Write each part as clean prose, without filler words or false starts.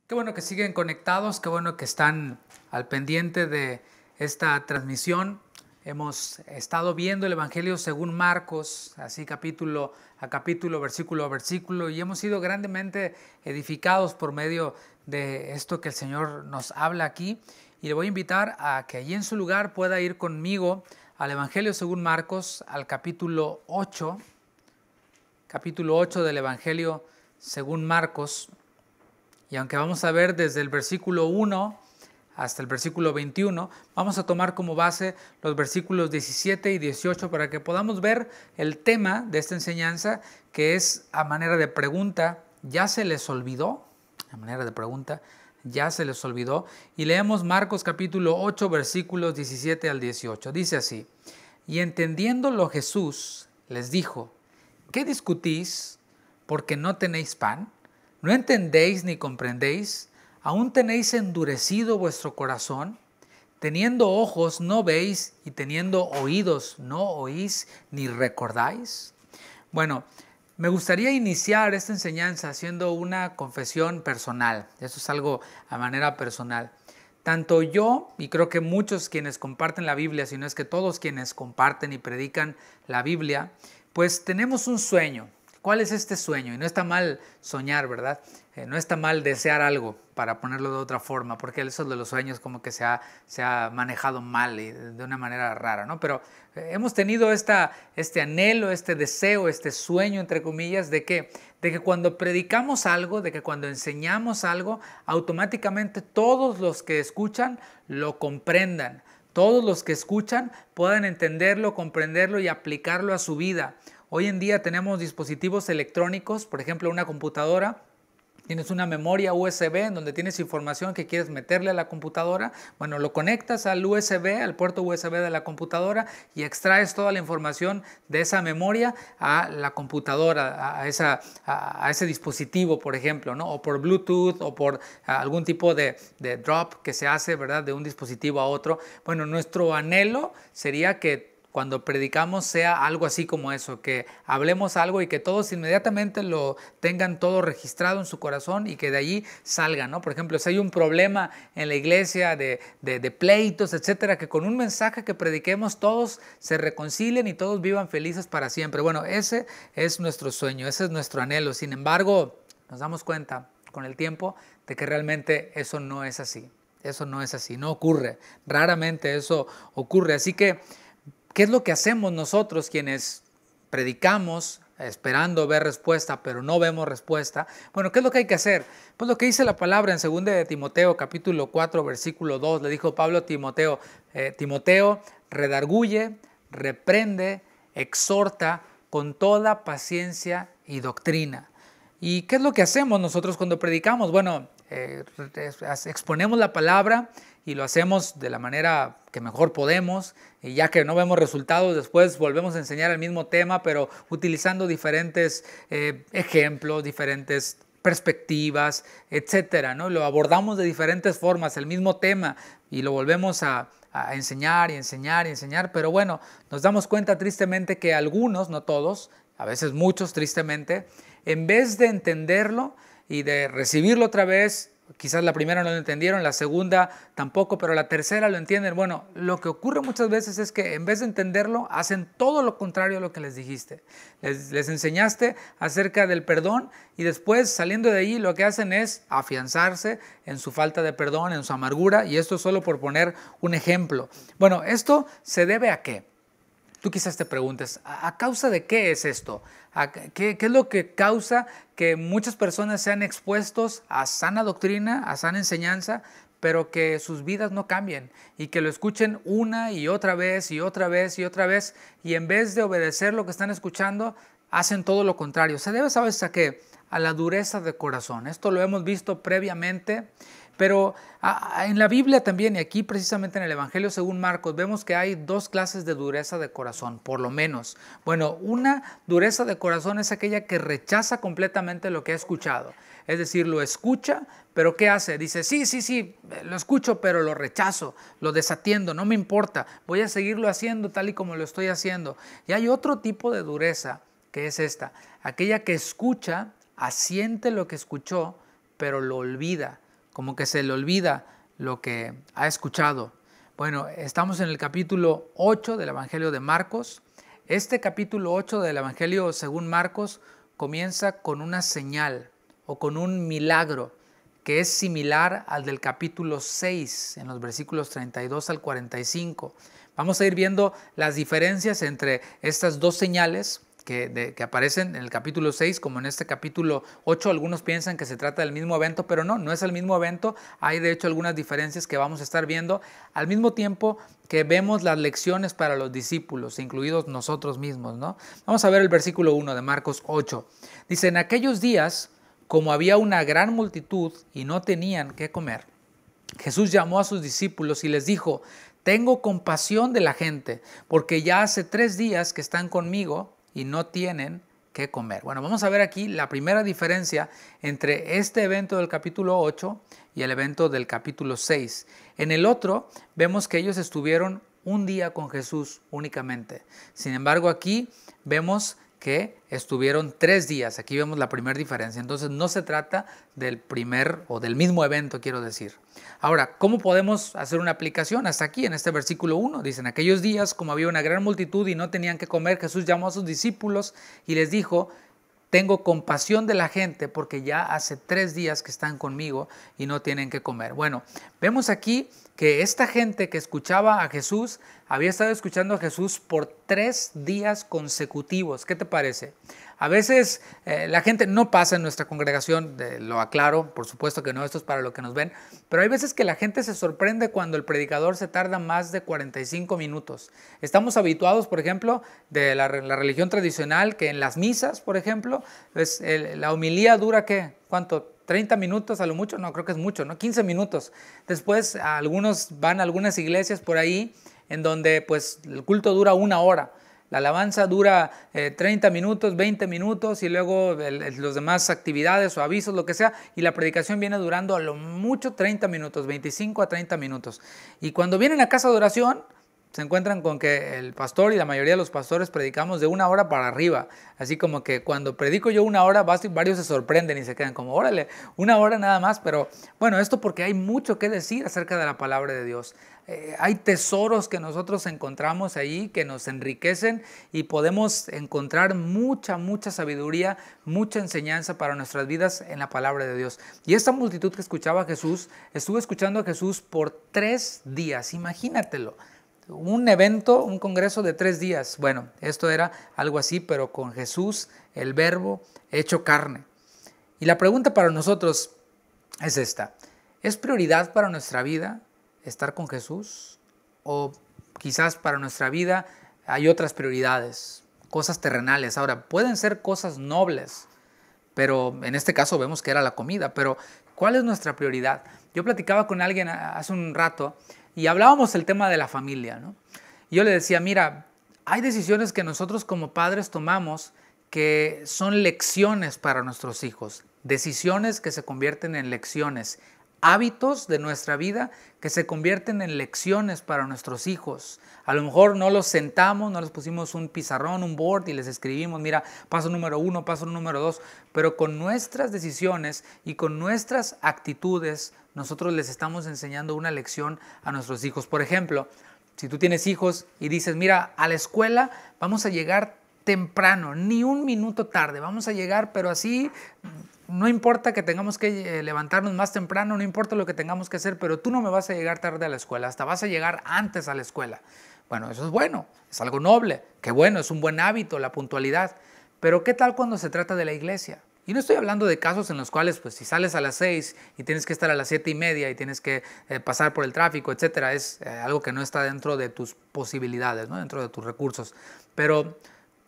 Qué bueno que siguen conectados, qué bueno que están al pendiente de esta transmisión. Hemos estado viendo el Evangelio según Marcos, así capítulo a capítulo, versículo a versículo, y hemos sido grandemente edificados por medio de esto que el Señor nos habla aquí. Y le voy a invitar a que allí en su lugar pueda ir conmigo al Evangelio según Marcos, al capítulo 8 del Evangelio según Marcos. Y aunque vamos a ver desde el versículo 1 hasta el versículo 21, vamos a tomar como base los versículos 17 y 18 para que podamos ver el tema de esta enseñanza, que es a manera de pregunta. ¿Ya se les olvidó? A manera de pregunta, ¿ya se les olvidó? Y leemos Marcos capítulo 8, versículos 17 al 18. Dice así: y entendiéndolo Jesús les dijo: ¿qué discutís porque no tenéis pan? ¿No entendéis ni comprendéis? ¿Aún tenéis endurecido vuestro corazón? Teniendo ojos no veis, y teniendo oídos no oís ni recordáis. Bueno, me gustaría iniciar esta enseñanza haciendo una confesión personal. Eso es algo a manera personal. Tanto yo, y creo que muchos quienes comparten la Biblia, si no es que todos quienes comparten y predican la Biblia, pues tenemos un sueño. ¿Cuál es este sueño? Y no está mal soñar, ¿verdad? No está mal desear algo, para ponerlo de otra forma, porque eso de los sueños como que se ha manejado mal y de una manera rara, ¿no? Pero hemos tenido este anhelo, este deseo, este sueño, entre comillas, de que cuando predicamos algo, de que cuando enseñamos algo, automáticamente todos los que escuchan lo comprendan. Todos los que escuchan puedan entenderlo, comprenderlo y aplicarlo a su vida. Hoy en día tenemos dispositivos electrónicos, por ejemplo una computadora. Tienes una memoria USB en donde tienes información que quieres meterle a la computadora. Bueno, lo conectas al USB, al puerto USB de la computadora, y extraes toda la información de esa memoria a la computadora, a ese dispositivo, por ejemplo, ¿no? O por Bluetooth o por algún tipo de drop que se hace, ¿verdad? De un dispositivo a otro. Bueno, nuestro anhelo sería que cuando predicamos sea algo así como eso, que hablemos algo y que todos inmediatamente lo tengan todo registrado en su corazón y que de allí salgan, ¿no? Por ejemplo, si hay un problema en la iglesia de pleitos, etcétera, que con un mensaje que prediquemos todos se reconcilien y todos vivan felices para siempre. Bueno, ese es nuestro sueño, ese es nuestro anhelo. Sin embargo, nos damos cuenta con el tiempo de que realmente eso no es así. Eso no es así, no ocurre. Raramente eso ocurre. Así que ¿qué es lo que hacemos nosotros quienes predicamos esperando ver respuesta, pero no vemos respuesta? Bueno, ¿qué es lo que hay que hacer? Pues lo que dice la palabra en 2 de Timoteo, capítulo 4, versículo 2, le dijo Pablo a Timoteo: Timoteo, redarguye, reprende, exhorta con toda paciencia y doctrina. ¿Y qué es lo que hacemos nosotros cuando predicamos? Bueno, exponemos la palabra y lo hacemos de la manera que mejor podemos, y ya que no vemos resultados, después volvemos a enseñar el mismo tema, pero utilizando diferentes ejemplos, diferentes perspectivas, etcétera, ¿no? Lo abordamos de diferentes formas, el mismo tema, y lo volvemos a enseñar y enseñar y enseñar, pero bueno, nos damos cuenta tristemente que algunos, no todos, a veces muchos tristemente, en vez de entenderlo y de recibirlo otra vez, quizás la primera no lo entendieron, la segunda tampoco, pero la tercera lo entienden. Bueno, lo que ocurre muchas veces es que en vez de entenderlo, hacen todo lo contrario a lo que les dijiste. Les enseñaste acerca del perdón y después, saliendo de ahí, lo que hacen es afianzarse en su falta de perdón, en su amargura, y esto solo por poner un ejemplo. Bueno, ¿esto se debe a qué? Tú quizás te preguntes, ¿a causa de qué es esto? ¿Qué es lo que causa que muchas personas sean expuestos a sana doctrina, a sana enseñanza, pero que sus vidas no cambien y que lo escuchen una y otra vez y otra vez y otra vez, y en vez de obedecer lo que están escuchando, hacen todo lo contrario? Se debe, ¿sabes a qué? A la dureza de corazón. Esto lo hemos visto previamente, pero en la Biblia también, y aquí precisamente en el Evangelio según Marcos, vemos que hay dos clases de dureza de corazón, por lo menos. Bueno, una dureza de corazón es aquella que rechaza completamente lo que ha escuchado. Es decir, lo escucha, pero ¿qué hace? Dice, sí, lo escucho, pero lo rechazo, lo desatiendo, no me importa, voy a seguirlo haciendo tal y como lo estoy haciendo. Y hay otro tipo de dureza, que es esta, aquella que escucha, asiente lo que escuchó, pero lo olvida. como que se le olvida lo que ha escuchado. Bueno, estamos en el capítulo 8 del Evangelio de Marcos. Este capítulo 8 del Evangelio según Marcos comienza con una señal o con un milagro que es similar al del capítulo 6 en los versículos 32 al 45. Vamos a ir viendo las diferencias entre estas dos señales que aparecen en el capítulo 6 como en este capítulo 8. Algunos piensan que se trata del mismo evento, pero no es el mismo evento. Hay de hecho algunas diferencias que vamos a estar viendo al mismo tiempo que vemos las lecciones para los discípulos, incluidos nosotros mismos, ¿no? Vamos a ver el versículo 1 de Marcos 8. Dice, en aquellos días, como había una gran multitud y no tenían qué comer, Jesús llamó a sus discípulos y les dijo, tengo compasión de la gente, porque ya hace 3 días que están conmigo y no tienen qué comer. Bueno, vamos a ver aquí la primera diferencia entre este evento del capítulo 8 y el evento del capítulo 6. En el otro vemos que ellos estuvieron un día con Jesús únicamente. Sin embargo, aquí vemos que estuvieron 3 días. Aquí vemos la primera diferencia. Entonces no se trata del primer o del mismo evento, quiero decir. Ahora, ¿cómo podemos hacer una aplicación? Hasta aquí en este versículo 1. Dicen, aquellos días, como había una gran multitud y no tenían que comer, Jesús llamó a sus discípulos y les dijo, tengo compasión de la gente porque ya hace 3 días que están conmigo y no tienen que comer. Bueno, vemos aquí que esta gente que escuchaba a Jesús había estado escuchando a Jesús por 3 días consecutivos. ¿Qué te parece? A veces la gente no pasa en nuestra congregación, lo aclaro, por supuesto que no, esto es para lo que nos ven, pero hay veces que la gente se sorprende cuando el predicador se tarda más de 45 minutos. Estamos habituados, por ejemplo, de la religión tradicional, que en las misas, por ejemplo, la homilía dura, ¿qué? ¿Cuánto? 30 minutos a lo mucho, no, creo que es mucho, ¿no? 15 minutos. Después van a algunas iglesias por ahí en donde pues el culto dura 1 hora. La alabanza dura 30 minutos, 20 minutos y luego los demás actividades o avisos, lo que sea, y la predicación viene durando a lo mucho 30 minutos, 25 a 30 minutos. Y cuando vienen a casa de oración, se encuentran con que el pastor y la mayoría de los pastores predicamos de 1 hora para arriba. Así como que cuando predico yo 1 hora, varios se sorprenden y se quedan como, órale, 1 hora nada más. Pero bueno, esto porque hay mucho que decir acerca de la palabra de Dios. Hay tesoros que nosotros encontramos ahí que nos enriquecen y podemos encontrar mucha sabiduría, mucha enseñanza para nuestras vidas en la palabra de Dios. Y esta multitud que escuchaba a Jesús, estuvo escuchando a Jesús por 3 días, imagínatelo. Un evento, un congreso de 3 días. Bueno, esto era algo así, pero con Jesús, el verbo hecho carne. Y la pregunta para nosotros es esta. ¿Es prioridad para nuestra vida estar con Jesús? O quizás para nuestra vida hay otras prioridades, cosas terrenales. Ahora, pueden ser cosas nobles, pero en este caso vemos que era la comida. Pero, ¿cuál es nuestra prioridad? Yo platicaba con alguien hace un rato y hablábamos del tema de la familia, ¿no? Y yo le decía, mira, hay decisiones que nosotros como padres tomamos que son lecciones para nuestros hijos, decisiones que se convierten en lecciones, hábitos de nuestra vida que se convierten en lecciones para nuestros hijos. A lo mejor no los sentamos, no les pusimos un pizarrón, un board y les escribimos, mira, paso número 1, paso número 2, pero con nuestras decisiones y con nuestras actitudes nosotros les estamos enseñando una lección a nuestros hijos. Por ejemplo, si tú tienes hijos y dices, mira, a la escuela vamos a llegar temprano, ni 1 minuto tarde, vamos a llegar, pero así, no importa que tengamos que levantarnos más temprano, no importa lo que tengamos que hacer, pero tú no me vas a llegar tarde a la escuela, hasta vas a llegar antes a la escuela. Bueno, eso es bueno, es algo noble, qué bueno, es un buen hábito, la puntualidad. Pero ¿qué tal cuando se trata de la iglesia? Y no estoy hablando de casos en los cuales, pues, si sales a las 6 y tienes que estar a las 7:30 y tienes que pasar por el tráfico, etcétera, es algo que no está dentro de tus posibilidades, ¿no? Dentro de tus recursos. Pero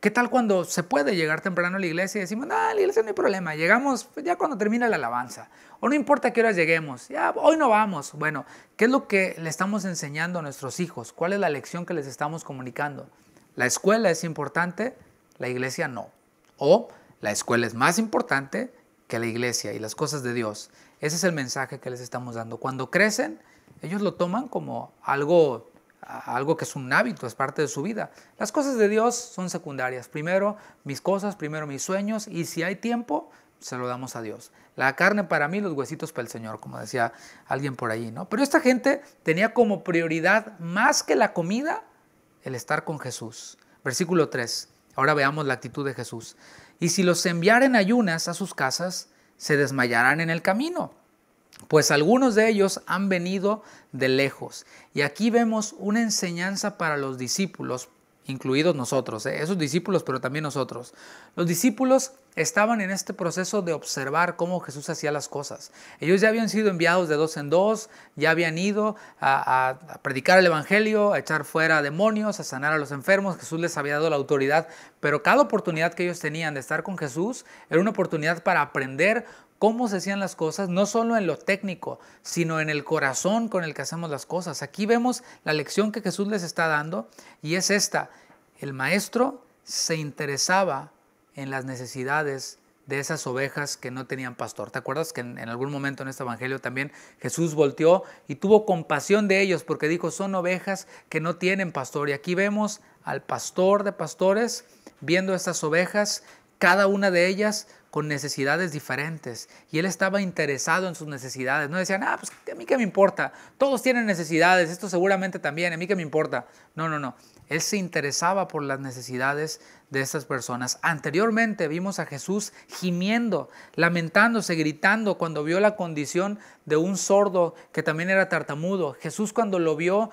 ¿qué tal cuando se puede llegar temprano a la iglesia y decimos, no, a la iglesia no hay problema, llegamos ya cuando termina la alabanza? O no importa a qué horas lleguemos, ya hoy no vamos. Bueno, ¿qué es lo que le estamos enseñando a nuestros hijos? ¿Cuál es la lección que les estamos comunicando? La escuela es importante, la iglesia no. O la escuela es más importante que la iglesia y las cosas de Dios. Ese es el mensaje que les estamos dando. Cuando crecen, ellos lo toman como algo que es un hábito, es parte de su vida. Las cosas de Dios son secundarias. Primero mis cosas, primero mis sueños, y si hay tiempo, se lo damos a Dios. La carne para mí, los huesitos para el Señor, como decía alguien por ahí, ¿no? Pero esta gente tenía como prioridad, más que la comida, el estar con Jesús. Versículo 3. Ahora veamos la actitud de Jesús. Y si los enviaren ayunas a sus casas, se desmayarán en el camino, pues algunos de ellos han venido de lejos. Y aquí vemos una enseñanza para los discípulos, incluidos nosotros, esos discípulos, pero también nosotros. Los discípulos estaban en este proceso de observar cómo Jesús hacía las cosas. Ellos ya habían sido enviados de dos en dos, ya habían ido a predicar el evangelio, a echar fuera demonios, a sanar a los enfermos. Jesús les había dado la autoridad, pero cada oportunidad que ellos tenían de estar con Jesús era una oportunidad para aprender cómo se hacían las cosas, no solo en lo técnico, sino en el corazón con el que hacemos las cosas. Aquí vemos la lección que Jesús les está dando y es esta. El maestro se interesaba en las necesidades de esas ovejas que no tenían pastor. ¿Te acuerdas que en algún momento en este evangelio también Jesús volteó y tuvo compasión de ellos porque dijo, son ovejas que no tienen pastor? Y aquí vemos al pastor de pastores viendo estas ovejas, cada una de ellas con necesidades diferentes, y él estaba interesado en sus necesidades. No decían, pues a mí qué me importa, todos tienen necesidades, esto seguramente también, a mí qué me importa. No. Él se interesaba por las necesidades de estas personas. Anteriormente vimos a Jesús gimiendo, lamentándose, gritando cuando vio la condición de un sordo que también era tartamudo. Jesús, cuando lo vio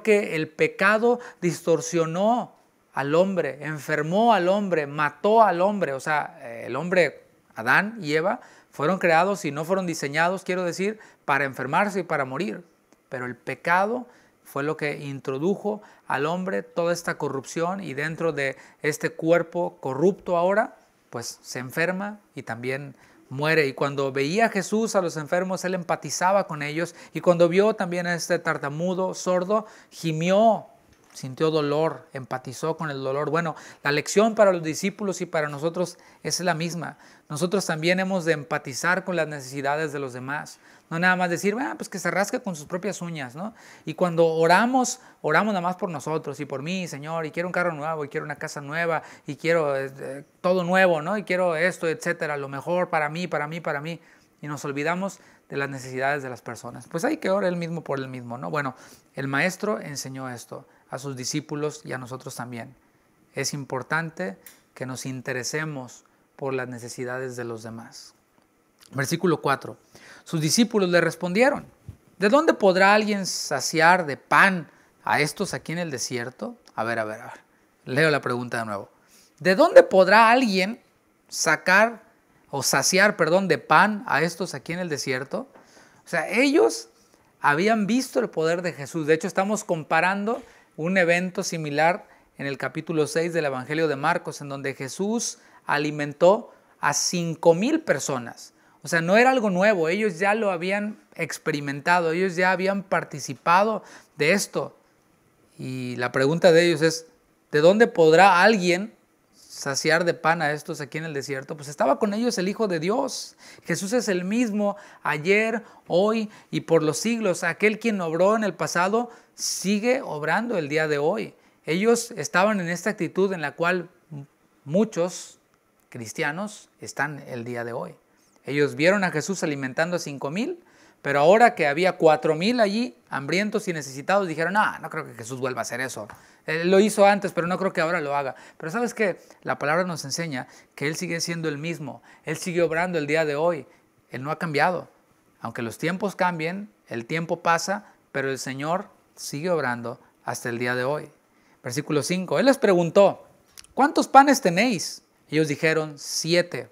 que el pecado distorsionó al hombre, enfermó al hombre, mató al hombre. O sea, el hombre, Adán y Eva, fueron creados y no fueron diseñados, quiero decir, para enfermarse y para morir. Pero el pecado fue lo que introdujo al hombre toda esta corrupción, y dentro de este cuerpo corrupto ahora, pues se enferma y también muere. Y cuando veía a Jesús a los enfermos, él empatizaba con ellos, y cuando vio también a este tartamudo, sordo, gimió, sintió dolor, empatizó con el dolor. Bueno, la lección para los discípulos y para nosotros es la misma. Nosotros también hemos de empatizar con las necesidades de los demás. No nada más decir, pues que se rasque con sus propias uñas, ¿no? Y cuando oramos nada más por nosotros y por mí, Señor, y quiero un carro nuevo, y quiero una casa nueva, y quiero todo nuevo, ¿no? Y quiero esto, etcétera, lo mejor para mí. Y nos olvidamos de las necesidades de las personas. Pues hay que orar él mismo por él mismo, ¿no? Bueno, el maestro enseñó esto a sus discípulos y a nosotros también. Es importante que nos interesemos por las necesidades de los demás. Versículo 4. Sus discípulos le respondieron, ¿de dónde podrá alguien saciar de pan a estos aquí en el desierto? A ver. Leo la pregunta de nuevo. ¿De dónde podrá alguien saciar de pan a estos aquí en el desierto? O sea, ellos habían visto el poder de Jesús. De hecho, estamos comparando un evento similar en el capítulo 6 del Evangelio de Marcos, en donde Jesús alimentó a 5,000 personas. O sea, no era algo nuevo, ellos ya lo habían experimentado, ellos ya habían participado de esto. Y la pregunta de ellos es, ¿de dónde podrá alguien saciar de pan a estos aquí en el desierto? Pues estaba con ellos el Hijo de Dios. Jesús es el mismo ayer, hoy y por los siglos. Aquel quien obró en el pasado sigue obrando el día de hoy. Ellos estaban en esta actitud en la cual muchos cristianos están el día de hoy. Ellos vieron a Jesús alimentando a 5,000, pero ahora que había 4,000 allí, hambrientos y necesitados, dijeron, no creo que Jesús vuelva a hacer eso. Él lo hizo antes, pero no creo que ahora lo haga. Pero ¿sabes qué? La palabra nos enseña que Él sigue siendo el mismo. Él sigue obrando el día de hoy. Él no ha cambiado. Aunque los tiempos cambien, el tiempo pasa, pero el Señor sigue obrando hasta el día de hoy. Versículo 5. Él les preguntó, ¿cuántos panes tenéis? Ellos dijeron, 7.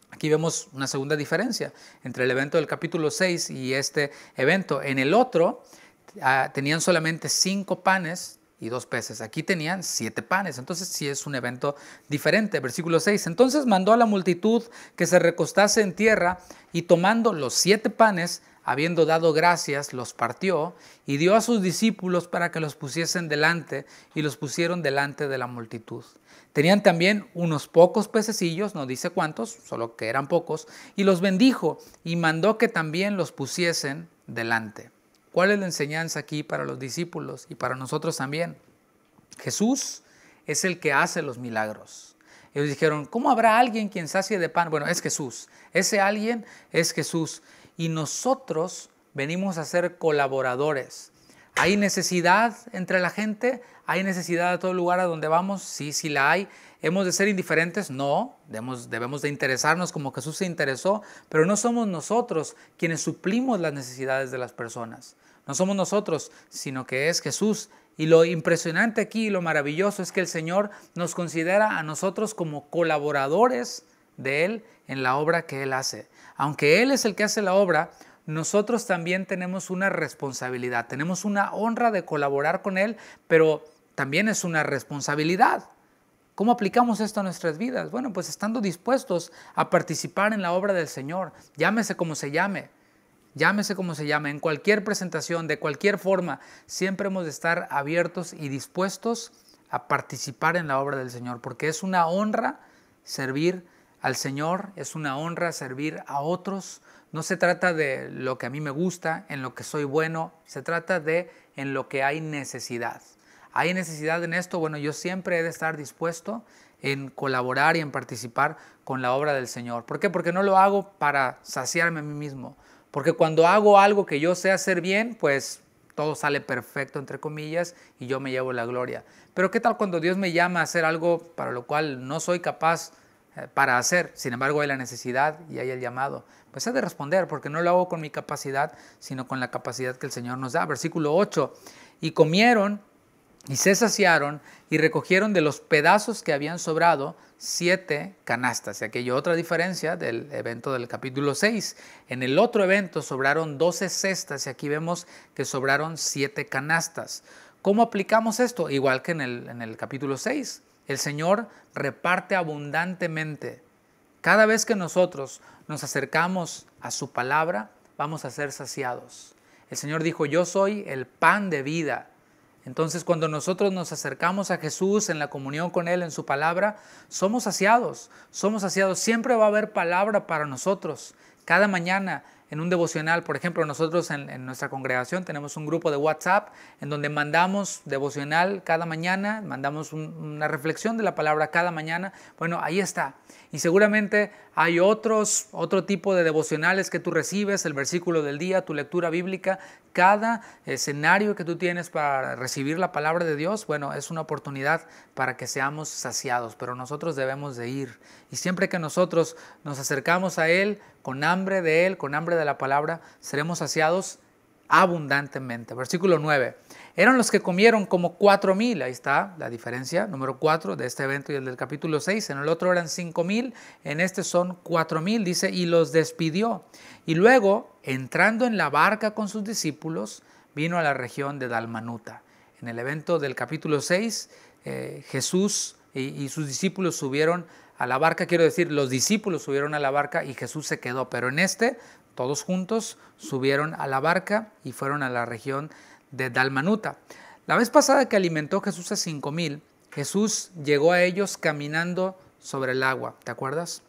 Aquí vemos una segunda diferencia entre el evento del capítulo 6 y este evento. En el otro tenían solamente 5 panes y 2 peces. Aquí tenían 7 panes. Entonces sí es un evento diferente. Versículo 6. Entonces mandó a la multitud que se recostase en tierra, y tomando los 7 panes, habiendo dado gracias, los partió y dio a sus discípulos para que los pusiesen delante, y los pusieron delante de la multitud. Tenían también unos pocos pececillos, no dice cuántos, solo que eran pocos, y los bendijo y mandó que también los pusiesen delante. ¿Cuál es la enseñanza aquí para los discípulos y para nosotros también? Jesús es el que hace los milagros. Ellos dijeron, ¿cómo habrá alguien quien sacie de pan? Bueno, es Jesús. Ese alguien es Jesús. Y nosotros venimos a ser colaboradores. ¿Hay necesidad entre la gente? ¿Hay necesidad a todo lugar a donde vamos? Sí, sí la hay. ¿Hemos de ser indiferentes? No, debemos de interesarnos como Jesús se interesó, pero no somos nosotros quienes suplimos las necesidades de las personas. No somos nosotros, sino que es Jesús. Y lo impresionante aquí, lo maravilloso es que el Señor nos considera a nosotros como colaboradores de Él en la obra que Él hace. Aunque Él es el que hace la obra, nosotros también tenemos una responsabilidad, tenemos una honra de colaborar con Él, pero también es una responsabilidad. ¿Cómo aplicamos esto a nuestras vidas? Bueno, pues estando dispuestos a participar en la obra del Señor, llámese como se llame. Llámese como se llame, en cualquier presentación, de cualquier forma, siempre hemos de estar abiertos y dispuestos a participar en la obra del Señor, porque es una honra servir al Señor, es una honra servir a otros. No se trata de lo que a mí me gusta, en lo que soy bueno, se trata de en lo que hay necesidad. ¿Hay necesidad en esto? Bueno, yo siempre he de estar dispuesto en colaborar y en participar con la obra del Señor. ¿Por qué? Porque no lo hago para saciarme a mí mismo. Porque cuando hago algo que yo sé hacer bien, pues todo sale perfecto, entre comillas, y yo me llevo la gloria. Pero ¿qué tal cuando Dios me llama a hacer algo para lo cual no soy capaz para hacer? Sin embargo, hay la necesidad y hay el llamado. Pues he de responder, porque no lo hago con mi capacidad, sino con la capacidad que el Señor nos da. Versículo 8, y comieron y se saciaron y recogieron de los pedazos que habían sobrado 7 canastas. Y aquí hay otra diferencia del evento del capítulo 6. En el otro evento sobraron 12 cestas y aquí vemos que sobraron 7 canastas. ¿Cómo aplicamos esto? Igual que en el capítulo 6. El Señor reparte abundantemente. Cada vez que nosotros nos acercamos a su palabra, vamos a ser saciados. El Señor dijo, yo soy el pan de vida. Entonces, cuando nosotros nos acercamos a Jesús en la comunión con Él, en su palabra, somos saciados. Siempre va a haber palabra para nosotros. Cada mañana en un devocional, por ejemplo, nosotros en nuestra congregación tenemos un grupo de WhatsApp en donde mandamos devocional cada mañana, mandamos una reflexión de la palabra cada mañana. Bueno, ahí está. Y seguramente hay otro tipo de devocionales que tú recibes, el versículo del día, tu lectura bíblica. Cada escenario que tú tienes para recibir la palabra de Dios, bueno, es una oportunidad para que seamos saciados, pero nosotros debemos de ir. Y siempre que nosotros nos acercamos a Él, con hambre de Él, con hambre de la palabra, seremos saciados abundantemente. Versículo 9. Eran los que comieron como 4,000. Ahí está la diferencia, número 4 de este evento y el del capítulo 6. En el otro eran 5,000, en este son 4,000. Dice, y los despidió. Y luego, entrando en la barca con sus discípulos, vino a la región de Dalmanuta. En el evento del capítulo 6, Jesús y sus discípulos subieron a la barca. Quiero decir, los discípulos subieron a la barca y Jesús se quedó. Pero en este, todos juntos subieron a la barca y fueron a la región de Dalmanuta. La vez pasada que alimentó Jesús a 5,000, Jesús llegó a ellos caminando sobre el agua. ¿Te acuerdas?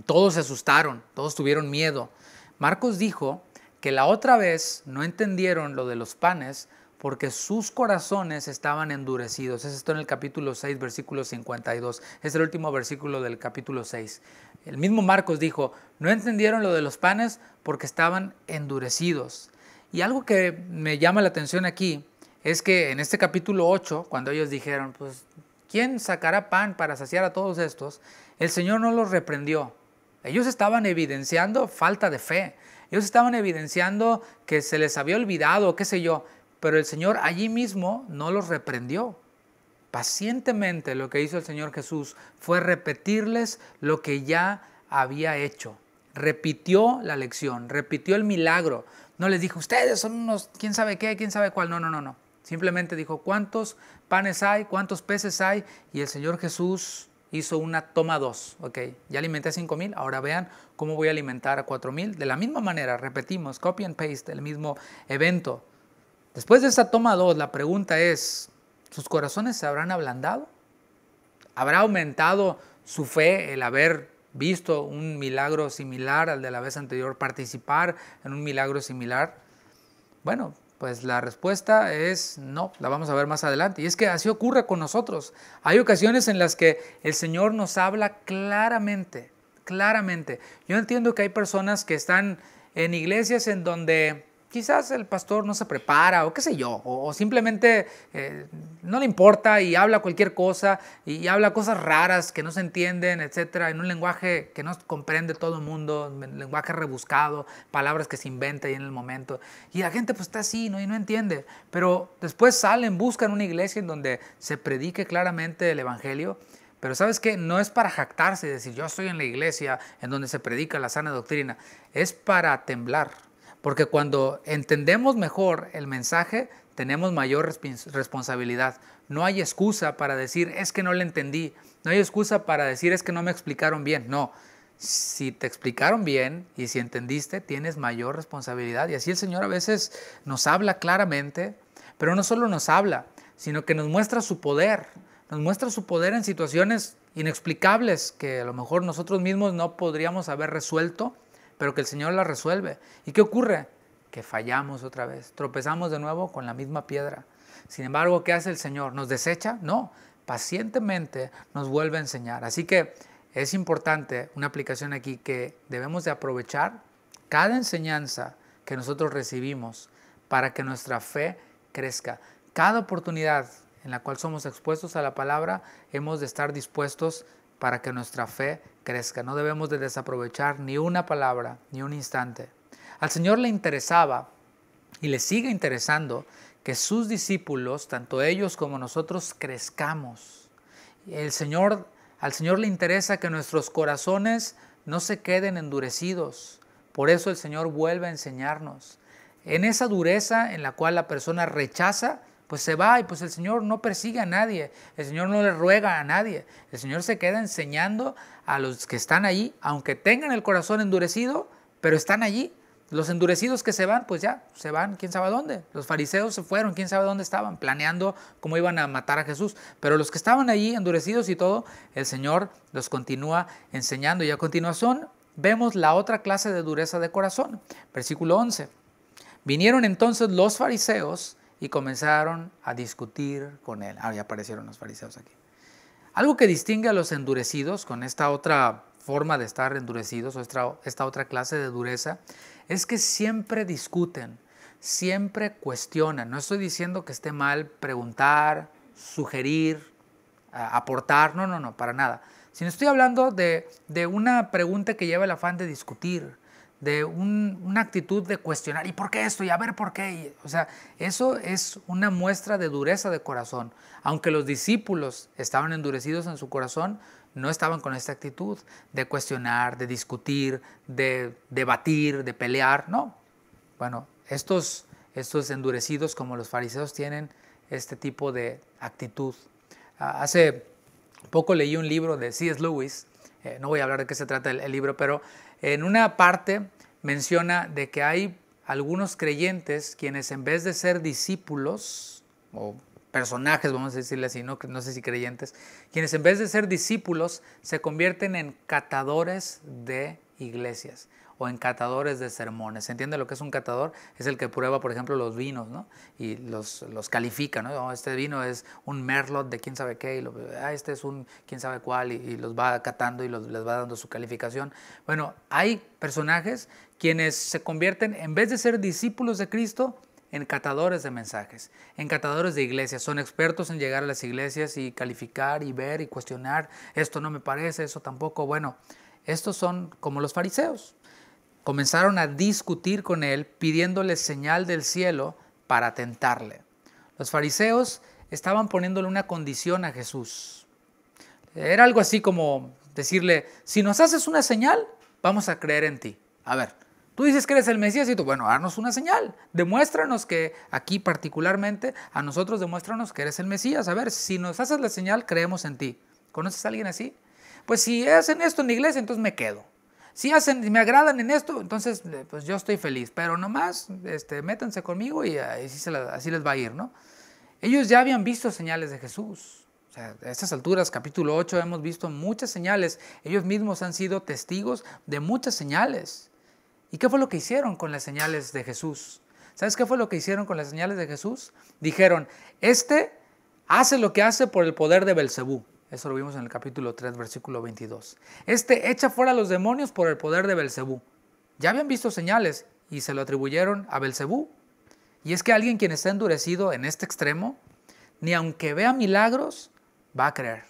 Todos se asustaron, todos tuvieron miedo. Marcos dijo que la otra vez no entendieron lo de los panes porque sus corazones estaban endurecidos. Eso está en el capítulo 6, versículo 52. Es el último versículo del capítulo 6. El mismo Marcos dijo, no entendieron lo de los panes porque estaban endurecidos. Y algo que me llama la atención aquí es que en este capítulo 8, cuando ellos dijeron, pues, ¿quién sacará pan para saciar a todos estos? El Señor no los reprendió. Ellos estaban evidenciando falta de fe. Ellos estaban evidenciando que se les había olvidado, qué sé yo. Pero el Señor allí mismo no los reprendió. Pacientemente lo que hizo el Señor Jesús fue repetirles lo que ya había hecho. Repitió la lección, repitió el milagro. No les dijo, ustedes son unos, quién sabe qué, quién sabe cuál. No. Simplemente dijo, ¿cuántos panes hay? ¿Cuántos peces hay? Y el Señor Jesús hizo una toma 2. Ok, ya alimenté a 5,000, ahora vean cómo voy a alimentar a 4,000. De la misma manera, repetimos, copy and paste, el mismo evento. Después de esa toma 2, la pregunta es, ¿sus corazones se habrán ablandado? ¿Habrá aumentado su fe el haber visto un milagro similar al de la vez anterior, participar en un milagro similar? Bueno, Pues la respuesta es no, la vamos a ver más adelante. Y es que así ocurre con nosotros. Hay ocasiones en las que el Señor nos habla claramente, claramente. Yo entiendo que hay personas que están en iglesias en donde quizás el pastor no se prepara o qué sé yo, o simplemente no le importa y habla cualquier cosa y habla cosas raras que no se entienden, etcétera, en un lenguaje que no comprende todo el mundo, un lenguaje rebuscado, palabras que se inventa ahí en el momento. Y la gente pues está así, ¿no? Y no entiende. Pero después salen, buscan una iglesia en donde se predique claramente el evangelio. Pero ¿sabes qué? No es para jactarse y decir yo estoy en la iglesia en donde se predica la sana doctrina. Es para temblar. Porque cuando entendemos mejor el mensaje, tenemos mayor responsabilidad. No hay excusa para decir es que no le entendí. No hay excusa para decir es que no me explicaron bien. No, si te explicaron bien y si entendiste, tienes mayor responsabilidad. Y así el Señor a veces nos habla claramente, pero no solo nos habla, sino que nos muestra su poder. Nos muestra su poder en situaciones inexplicables que a lo mejor nosotros mismos no podríamos haber resuelto, pero que el Señor las resuelve. ¿Y qué ocurre? Que fallamos otra vez, tropezamos de nuevo con la misma piedra. Sin embargo, ¿qué hace el Señor? ¿Nos desecha? No, pacientemente nos vuelve a enseñar. Así que es importante una aplicación aquí que debemos de aprovechar cada enseñanza que nosotros recibimos para que nuestra fe crezca. Cada oportunidad en la cual somos expuestos a la palabra, hemos de estar dispuestos para que nuestra fe crezca. No debemos de desaprovechar ni una palabra, ni un instante. Al Señor le interesaba y le sigue interesando que sus discípulos, tanto ellos como nosotros, crezcamos. Al Señor le interesa que nuestros corazones no se queden endurecidos. Por eso el Señor vuelve a enseñarnos. En esa dureza en la cual la persona rechaza, pues se va y pues el Señor no persigue a nadie, el Señor no le ruega a nadie, el Señor se queda enseñando a los que están allí, aunque tengan el corazón endurecido, pero están allí. Los endurecidos que se van, pues ya, se van, quién sabe a dónde. Los fariseos se fueron, quién sabe dónde estaban, planeando cómo iban a matar a Jesús. Pero los que estaban allí, endurecidos y todo, el Señor los continúa enseñando. Y a continuación vemos la otra clase de dureza de corazón. Versículo 11. Vinieron entonces los fariseos y comenzaron a discutir con él. Ya aparecieron los fariseos aquí. Algo que distingue a los endurecidos con esta otra forma de estar endurecidos o esta otra clase de dureza es que siempre discuten, siempre cuestionan. No estoy diciendo que esté mal preguntar, sugerir, aportar, no, para nada. Sino estoy hablando de una pregunta que lleva el afán de discutir, de una actitud de cuestionar, ¿y por qué esto? Y a ver por qué. O sea, eso es una muestra de dureza de corazón. Aunque los discípulos estaban endurecidos en su corazón, no estaban con esta actitud de cuestionar, de discutir, de debatir, de pelear, no. Bueno, estos endurecidos como los fariseos tienen este tipo de actitud. Hace poco leí un libro de C.S. Lewis, no voy a hablar de qué se trata el libro, pero en una parte menciona de que hay algunos creyentes quienes en vez de ser discípulos o personajes, vamos a decirle así, no sé si creyentes, quienes en vez de ser discípulos se convierten en catadores de iglesias o en catadores de sermones. ¿Se entiende lo que es un catador? Es el que prueba, por ejemplo, los vinos, ¿no? Y los califica, ¿no? Este vino es un merlot de quién sabe qué, y este es un quién sabe cuál, y los va catando y les va dando su calificación. Bueno, hay personajes quienes se convierten, en vez de ser discípulos de Cristo, en catadores de mensajes, en catadores de iglesias. Son expertos en llegar a las iglesias y calificar y ver y cuestionar. Esto no me parece, eso tampoco. Bueno, estos son como los fariseos. Comenzaron a discutir con él pidiéndole señal del cielo para tentarle. Los fariseos estaban poniéndole una condición a Jesús. Era algo así como decirle, si nos haces una señal, vamos a creer en ti. A ver, tú dices que eres el Mesías y tú, bueno, haznos una señal. Demuéstranos que aquí particularmente, a nosotros demuéstranos que eres el Mesías. A ver, si nos haces la señal, creemos en ti. ¿Conoces a alguien así? Pues si hacen esto en la iglesia, entonces me quedo. Si me agradan en esto, entonces pues yo estoy feliz. Pero nomás métanse conmigo y así les va a ir, ¿no? Ellos ya habían visto señales de Jesús. O sea, a estas alturas, capítulo 8, hemos visto muchas señales. Ellos mismos han sido testigos de muchas señales. ¿Y qué fue lo que hicieron con las señales de Jesús? ¿Sabes qué fue lo que hicieron con las señales de Jesús? Dijeron, este hace lo que hace por el poder de Belcebú. Eso lo vimos en el capítulo 3, versículo 22. Este echa fuera a los demonios por el poder de Belcebú. Ya habían visto señales y se lo atribuyeron a Belcebú. Y es que alguien quien está endurecido en este extremo, ni aunque vea milagros, va a creer.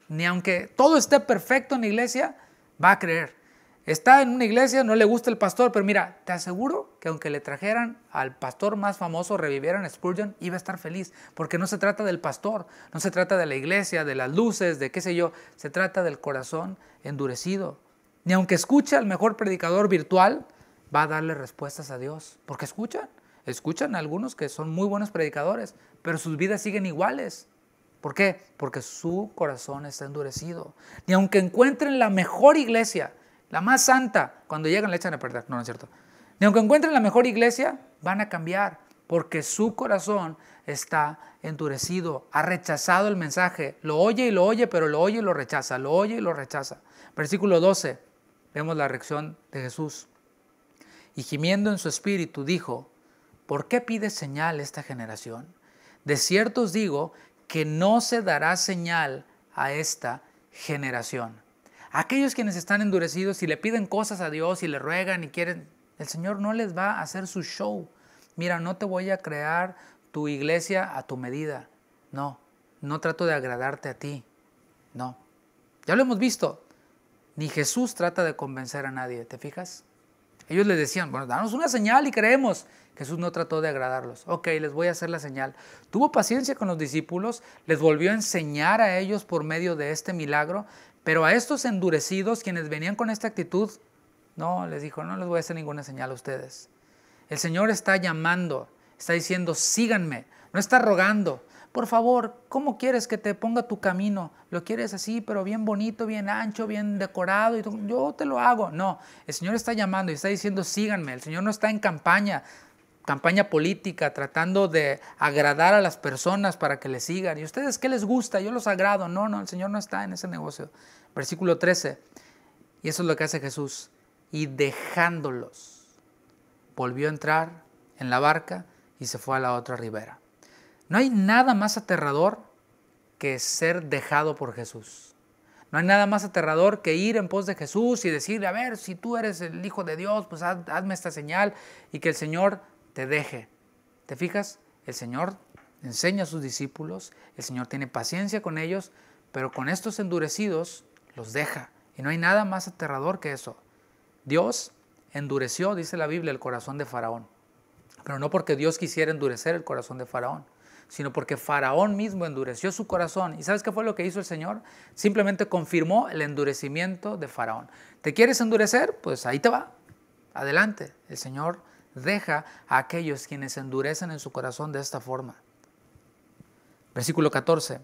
Ni aunque todo esté perfecto en la iglesia, va a creer. Está en una iglesia, no le gusta el pastor, pero mira, te aseguro que aunque le trajeran al pastor más famoso, revivieran a Spurgeon, iba a estar feliz, porque no se trata del pastor, no se trata de la iglesia, de las luces, de qué sé yo, se trata del corazón endurecido. Ni aunque escuche al mejor predicador virtual, va a darle respuestas a Dios, porque escuchan a algunos que son muy buenos predicadores, pero sus vidas siguen iguales. ¿Por qué? Porque su corazón está endurecido. Ni aunque encuentren la mejor iglesia, la más santa, cuando llegan le echan a perder. No es cierto. Ni aunque encuentren la mejor iglesia, van a cambiar, porque su corazón está endurecido, ha rechazado el mensaje. Lo oye y lo oye, pero lo oye y lo rechaza, lo oye y lo rechaza. Versículo 12, vemos la reacción de Jesús. Y gimiendo en su espíritu dijo, ¿por qué pide señal esta generación? De cierto os digo que no se dará señal a esta generación. Aquellos quienes están endurecidos y le piden cosas a Dios y le ruegan y quieren, el Señor no les va a hacer su show. Mira, no te voy a crear tu iglesia a tu medida. No trato de agradarte a ti. No. Ya lo hemos visto. Ni Jesús trata de convencer a nadie, ¿te fijas? Ellos le decían, bueno, danos una señal y creemos. Jesús no trató de agradarlos. Ok, les voy a hacer la señal. Tuvo paciencia con los discípulos, les volvió a enseñar a ellos por medio de este milagro, pero a estos endurecidos, quienes venían con esta actitud, no, les dijo, no les voy a hacer ninguna señal a ustedes. El Señor está llamando, está diciendo, síganme, no está rogando. Por favor, ¿cómo quieres que te ponga tu camino? ¿Lo quieres así, pero bien bonito, bien ancho, bien decorado? Yo te lo hago. No, el Señor está llamando y está diciendo, síganme. El Señor no está en campaña política, tratando de agradar a las personas para que le sigan. ¿Y ustedes qué les gusta? Yo los agrado. No, el Señor no está en ese negocio. Versículo 13. Y eso es lo que hace Jesús. Y dejándolos, volvió a entrar en la barca y se fue a la otra ribera. No hay nada más aterrador que ser dejado por Jesús. No hay nada más aterrador que ir en pos de Jesús y decirle, a ver, si tú eres el Hijo de Dios, pues hazme esta señal, y que el Señor te deje. ¿Te fijas? El Señor enseña a sus discípulos, el Señor tiene paciencia con ellos, pero con estos endurecidos los deja. Y no hay nada más aterrador que eso. Dios endureció, dice la Biblia, el corazón de Faraón. Pero no porque Dios quisiera endurecer el corazón de Faraón, sino porque Faraón mismo endureció su corazón. ¿Y sabes qué fue lo que hizo el Señor? Simplemente confirmó el endurecimiento de Faraón. ¿Te quieres endurecer? Pues ahí te va. Adelante. El Señor deja a aquellos quienes endurecen en su corazón de esta forma. Versículo 14.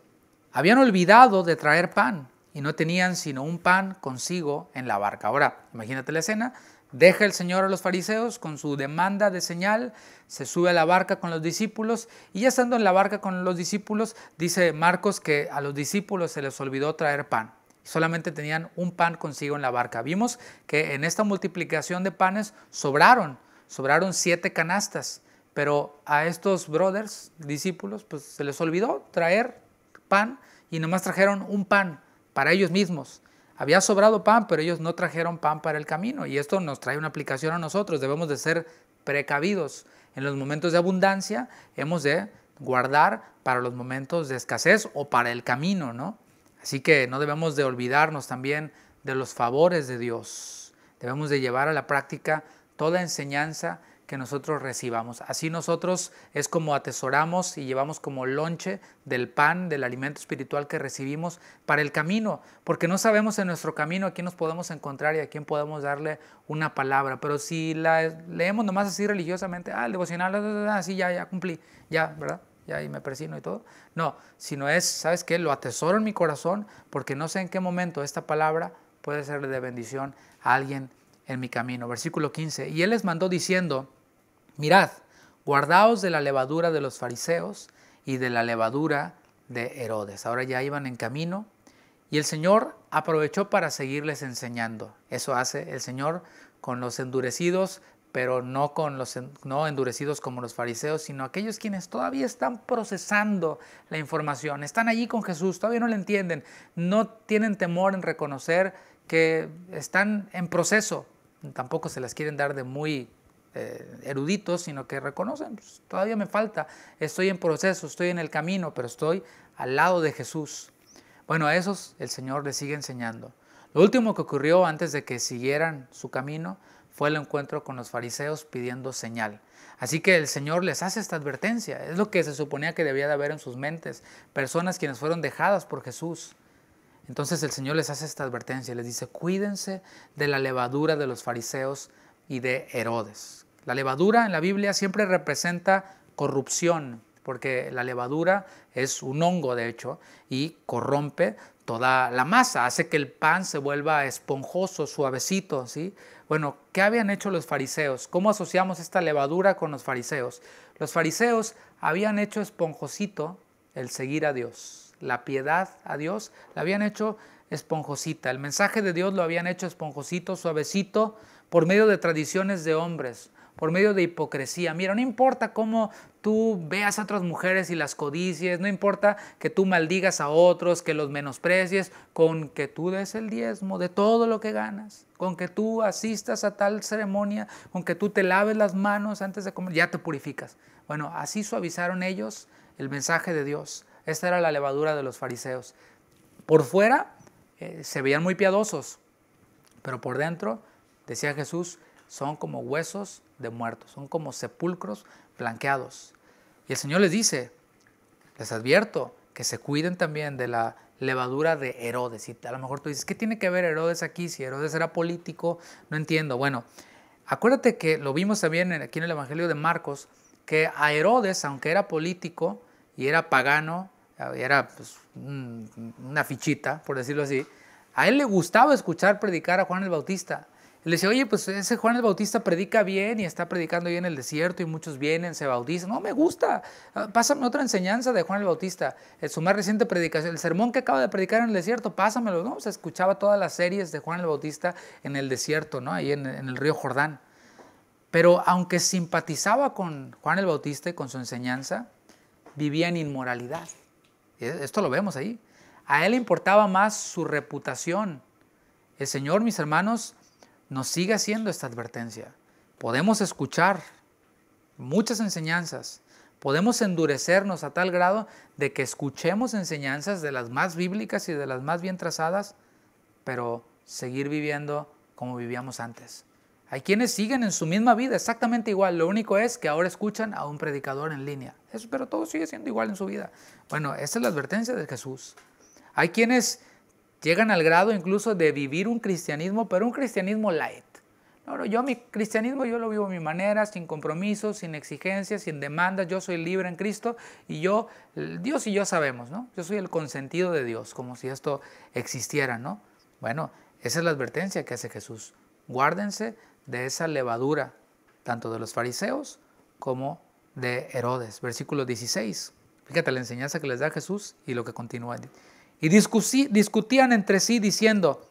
Habían olvidado de traer pan y no tenían sino un pan consigo en la barca. Ahora, imagínate la escena. Deja el Señor a los fariseos con su demanda de señal, se sube a la barca con los discípulos y ya estando en la barca con los discípulos, dice Marcos que a los discípulos se les olvidó traer pan. Solamente tenían un pan consigo en la barca. Vimos que en esta multiplicación de panes sobraron 7 canastas, pero a estos brothers, discípulos, pues se les olvidó traer pan y nomás trajeron un pan para ellos mismos. Había sobrado pan, pero ellos no trajeron pan para el camino. Y esto nos trae una aplicación a nosotros. Debemos de ser precavidos. En los momentos de abundancia hemos de guardar para los momentos de escasez o para el camino, ¿no? Así que no debemos de olvidarnos también de los favores de Dios. Debemos de llevar a la práctica toda enseñanza que nosotros recibamos. Así nosotros es como atesoramos y llevamos como lonche del pan, del alimento espiritual que recibimos para el camino, porque no sabemos en nuestro camino a quién nos podemos encontrar y a quién podemos darle una palabra. Pero si la leemos nomás así religiosamente, el devocional, así ya cumplí, ya, ¿verdad? Ya y me persino y todo. No, sino es, ¿sabes qué? Lo atesoro en mi corazón porque no sé en qué momento esta palabra puede ser de bendición a alguien en mi camino. Versículo 15. Y él les mandó diciendo, mirad, guardaos de la levadura de los fariseos y de la levadura de Herodes. Ahora ya iban en camino y el Señor aprovechó para seguirles enseñando. Eso hace el Señor con los endurecidos, pero no endurecidos como los fariseos, sino aquellos quienes todavía están procesando la información, están allí con Jesús, todavía no lo entienden, no tienen temor en reconocer que están en proceso, tampoco se las quieren dar de muy eruditos, sino que reconocen, pues, todavía me falta, estoy en proceso, estoy en el camino, pero estoy al lado de Jesús. Bueno, a esos el Señor les sigue enseñando. Lo último que ocurrió antes de que siguieran su camino fue el encuentro con los fariseos pidiendo señal. Así que el Señor les hace esta advertencia. Es lo que se suponía que debía de haber en sus mentes. Personas quienes fueron dejadas por Jesús. Entonces el Señor les hace esta advertencia. Les dice, cuídense de la levadura de los fariseos y de Herodes. La levadura en la Biblia siempre representa corrupción, porque la levadura es un hongo, de hecho, y corrompe toda la masa, hace que el pan se vuelva esponjoso, suavecito, ¿sí? Bueno, ¿qué habían hecho los fariseos? ¿Cómo asociamos esta levadura con los fariseos? Los fariseos habían hecho esponjosito el seguir a Dios, la piedad a Dios, la habían hecho esponjosita, el mensaje de Dios lo habían hecho esponjosito, suavecito, por medio de tradiciones de hombres, por medio de hipocresía. Mira, no importa cómo tú veas a otras mujeres y las codicies, no importa que tú maldigas a otros, que los menosprecies, con que tú des el diezmo de todo lo que ganas, con que tú asistas a tal ceremonia, con que tú te laves las manos antes de comer, ya te purificas. Bueno, así suavizaron ellos el mensaje de Dios. Esta era la levadura de los fariseos. Por fuera se veían muy piadosos, pero por dentro, decía Jesús, son como huesos de muertos, son como sepulcros blanqueados. Y el Señor les dice, les advierto, que se cuiden también de la levadura de Herodes. Y a lo mejor tú dices, ¿qué tiene que ver Herodes aquí? Si Herodes era político, no entiendo. Bueno, acuérdate que lo vimos también aquí en el Evangelio de Marcos, que a Herodes, aunque era político y era pagano, era pues, una fichita, por decirlo así, a él le gustaba escuchar predicar a Juan el Bautista. Y le decía, oye, pues ese Juan el Bautista predica bien y está predicando ahí en el desierto y muchos vienen, se bautizan. No, me gusta. Pásame otra enseñanza de Juan el Bautista. Su más reciente predicación, el sermón que acaba de predicar en el desierto, pásamelo. ¿No? Se escuchaba todas las series de Juan el Bautista en el desierto, ¿no? Ahí en el río Jordán. Pero aunque simpatizaba con Juan el Bautista y con su enseñanza, vivía en inmoralidad. Esto lo vemos ahí. A él le importaba más su reputación. El Señor, mis hermanos, nos sigue haciendo esta advertencia. Podemos escuchar muchas enseñanzas, podemos endurecernos a tal grado de que escuchemos enseñanzas de las más bíblicas y de las más bien trazadas, pero seguir viviendo como vivíamos antes. Hay quienes siguen en su misma vida exactamente igual, lo único es que ahora escuchan a un predicador en línea. Eso, pero todo sigue siendo igual en su vida. Bueno, esa es la advertencia de Jesús. Hay quienes llegan al grado incluso de vivir un cristianismo, pero un cristianismo light. No, yo mi cristianismo yo lo vivo a mi manera, sin compromisos, sin exigencias, sin demandas. Yo soy libre en Cristo y Dios y yo sabemos, ¿no? Yo soy el consentido de Dios, como si esto existiera, ¿no? Bueno, esa es la advertencia que hace Jesús. Guárdense de esa levadura, tanto de los fariseos como de Herodes. Versículo 16. Fíjate la enseñanza que les da Jesús y lo que continúa. Y discutían entre sí diciendo,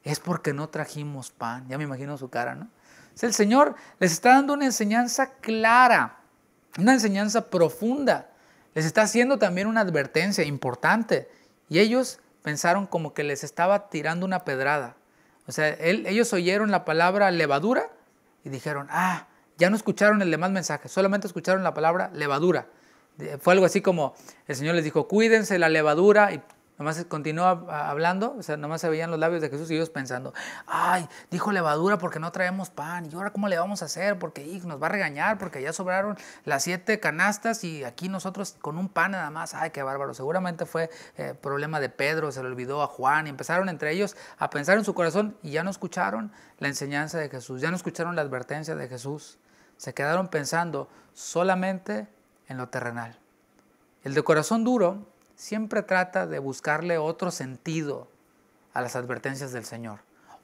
es porque no trajimos pan. Ya me imagino su cara, ¿no? O sea, el Señor les está dando una enseñanza clara, una enseñanza profunda. Les está haciendo también una advertencia importante. Y ellos pensaron como que les estaba tirando una pedrada. O sea, ellos oyeron la palabra levadura y dijeron, ya no escucharon el demás mensaje, solamente escucharon la palabra levadura. Fue algo así como el Señor les dijo, cuídense la levadura, y nomás continúa hablando, o sea, nomás se veían los labios de Jesús y ellos pensando, dijo levadura porque no traemos pan, y ahora cómo le vamos a hacer, porque nos va a regañar, porque ya sobraron las 7 canastas y aquí nosotros con un pan nada más, qué bárbaro, seguramente fue problema de Pedro, se le olvidó a Juan, y empezaron entre ellos a pensar en su corazón y ya no escucharon la enseñanza de Jesús, ya no escucharon la advertencia de Jesús, se quedaron pensando solamente en lo terrenal. El de corazón duro siempre trata de buscarle otro sentido a las advertencias del Señor.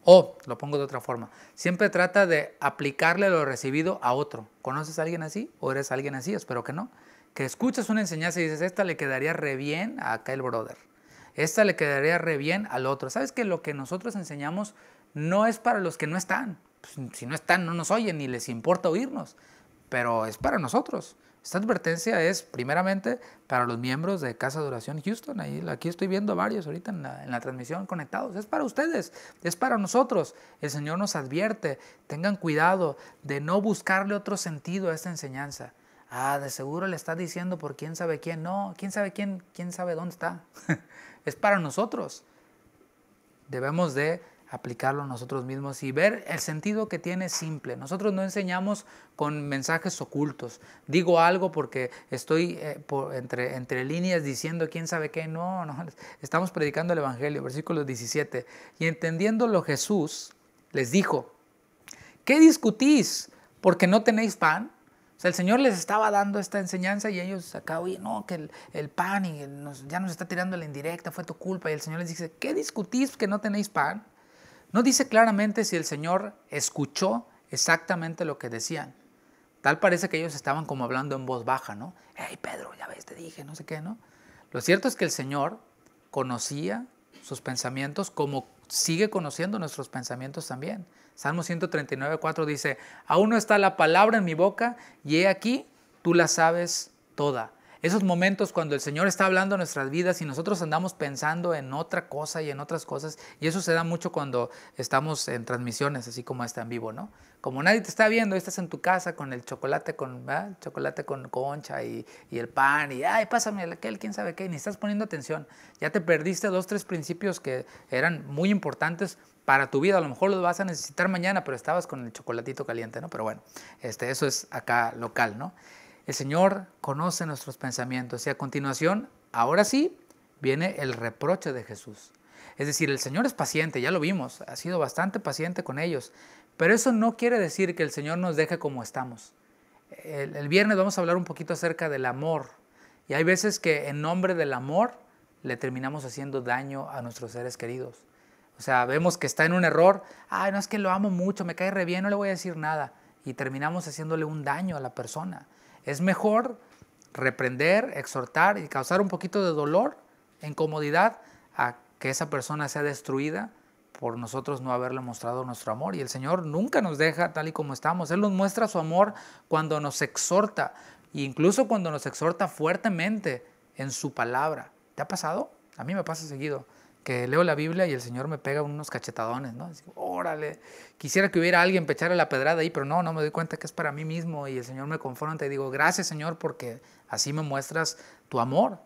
O, lo pongo de otra forma, siempre trata de aplicarle lo recibido a otro. ¿Conoces a alguien así? ¿O eres alguien así? Espero que no. Que escuchas una enseñanza y dices, esta le quedaría re bien a aquel brother. Esta le quedaría re bien al otro. ¿Sabes que lo que nosotros enseñamos no es para los que no están? Pues, si no están, no nos oyen ni les importa oírnos, pero es para nosotros. Esta advertencia es primeramente para los miembros de Casa de Oración Houston. Aquí estoy viendo a varios ahorita en la transmisión conectados. Es para ustedes, es para nosotros. El Señor nos advierte, tengan cuidado de no buscarle otro sentido a esta enseñanza. De seguro le está diciendo por quién sabe quién. No, quién sabe dónde está. Es para nosotros. Debemos de aplicarlo a nosotros mismos y ver el sentido que tiene simple. Nosotros no enseñamos con mensajes ocultos. Digo algo porque estoy entre líneas diciendo quién sabe qué. No, estamos predicando el Evangelio, versículo 17. Y entendiéndolo Jesús les dijo, ¿qué discutís? ¿Porque no tenéis pan? O sea, el Señor les estaba dando esta enseñanza y ellos acá, oye, no, que el pan y ya nos está tirando la indirecta, fue tu culpa. Y el Señor les dice, ¿qué discutís que no tenéis pan? No dice claramente si el Señor escuchó exactamente lo que decían. Tal parece que ellos estaban como hablando en voz baja, ¿no? Hey, Pedro, ya ves, te dije, no sé qué, ¿no? Lo cierto es que el Señor conocía sus pensamientos como sigue conociendo nuestros pensamientos también. Salmo 139:4 dice, aún no está la palabra en mi boca y he aquí, tú la sabes toda. Esos momentos cuando el Señor está hablando en nuestras vidas y nosotros andamos pensando en otra cosa y en otras cosas, y eso se da mucho cuando estamos en transmisiones, así como está en vivo, ¿no? Como nadie te está viendo, estás en tu casa con el chocolate con concha y el pan, y ay, pásame aquel, quién sabe qué, y ni estás poniendo atención. Ya te perdiste 2, 3 principios que eran muy importantes para tu vida. A lo mejor los vas a necesitar mañana, pero estabas con el chocolatito caliente, ¿no? Pero bueno, eso es acá local, ¿no? El Señor conoce nuestros pensamientos y a continuación, ahora sí, viene el reproche de Jesús. Es decir, el Señor es paciente, ya lo vimos, ha sido bastante paciente con ellos, pero eso no quiere decir que el Señor nos deje como estamos. El viernes vamos a hablar un poquito acerca del amor y hay veces que en nombre del amor le terminamos haciendo daño a nuestros seres queridos. O sea, vemos que está en un error, no es que lo amo mucho, me cae re bien, no le voy a decir nada y terminamos haciéndole un daño a la persona. Es mejor reprender, exhortar y causar un poquito de dolor, incomodidad, a que esa persona sea destruida por nosotros no haberle mostrado nuestro amor. Y el Señor nunca nos deja tal y como estamos. Él nos muestra su amor cuando nos exhorta, e incluso cuando nos exhorta fuertemente en su palabra. ¿Te ha pasado? A mí me pasa seguido, que leo la Biblia y el Señor me pega unos cachetadones, ¿no? Digo, órale, quisiera que hubiera alguien para echarle la pedrada ahí, pero no me doy cuenta que es para mí mismo y el Señor me confronta y digo, gracias Señor porque así me muestras tu amor.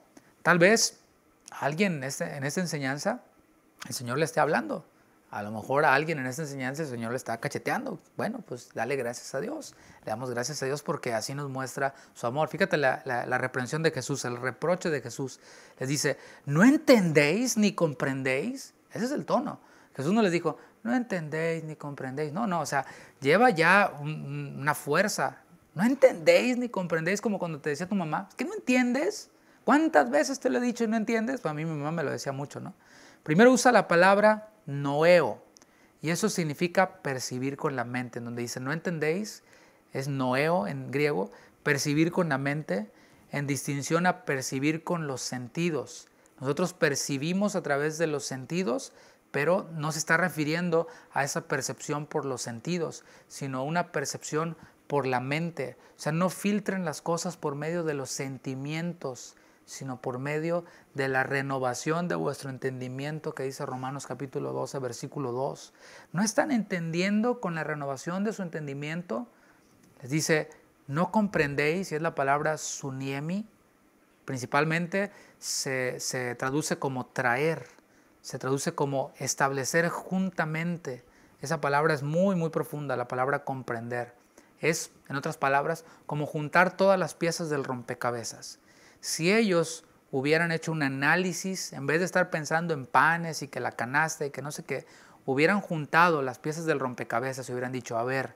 Tal vez a alguien en esta enseñanza el Señor le esté hablando. A lo mejor a alguien en esta enseñanza el Señor le está cacheteando. Bueno, pues dale gracias a Dios. Le damos gracias a Dios porque así nos muestra su amor. Fíjate la reprensión de Jesús, el reproche de Jesús. Les dice, ¿no entendéis ni comprendéis? Ese es el tono. Jesús no les dijo, no entendéis ni comprendéis. No, o sea, lleva ya una fuerza. No entendéis ni comprendéis, como cuando te decía tu mamá, ¿es que no entiendes? ¿Cuántas veces te lo he dicho y no entiendes? Pues a mí mi mamá me lo decía mucho, ¿no? Primero usa la palabra noeo, y eso significa percibir con la mente, en donde dice, ¿no entendéis? Es noeo en griego, percibir con la mente, en distinción a percibir con los sentidos. Nosotros percibimos a través de los sentidos, pero no se está refiriendo a esa percepción por los sentidos, sino a una percepción por la mente. O sea, no filtren las cosas por medio de los sentimientos, sino por medio de la renovación de vuestro entendimiento, que dice Romanos capítulo 12, versículo 2. ¿No están entendiendo con la renovación de su entendimiento? Les dice, no comprendéis, y es la palabra suniemi, principalmente se traduce como traer, se traduce como establecer juntamente. Esa palabra es muy, muy profunda, la palabra comprender. Es, en otras palabras, como juntar todas las piezas del rompecabezas. Si ellos hubieran hecho un análisis, en vez de estar pensando en panes y que la canasta y que no sé qué, hubieran juntado las piezas del rompecabezas y hubieran dicho, a ver,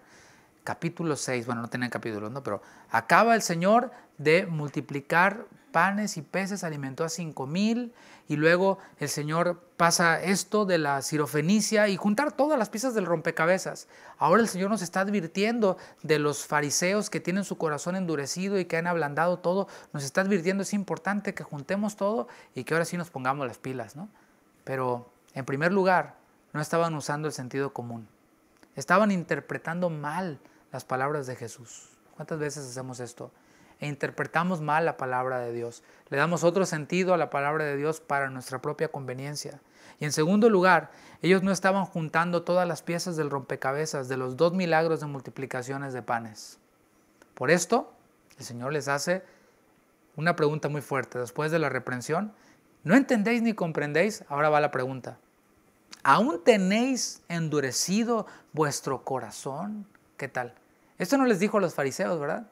capítulo 6, bueno, no tenían capítulos, ¿no? Pero acaba el Señor de multiplicar panes y peces, alimentó a 5,000, y luego el Señor pasa esto de la sirofenicia y juntar todas las piezas del rompecabezas. Ahora el Señor nos está advirtiendo de los fariseos que tienen su corazón endurecido y que han ablandado todo. Nos está advirtiendo, es importante que juntemos todo y que ahora sí nos pongamos las pilas, ¿no? Pero en primer lugar, no estaban usando el sentido común. Estaban interpretando mal las palabras de Jesús. ¿Cuántas veces hacemos esto? E interpretamos mal la palabra de Dios. Le damos otro sentido a la palabra de Dios para nuestra propia conveniencia. Y en segundo lugar, ellos no estaban juntando todas las piezas del rompecabezas de los 2 milagros de multiplicaciones de panes. Por esto, el Señor les hace una pregunta muy fuerte. Después de la reprensión, ¿no entendéis ni comprendéis? Ahora va la pregunta. ¿Aún tenéis endurecido vuestro corazón? ¿Qué tal? Esto no les dijo a los fariseos, ¿verdad?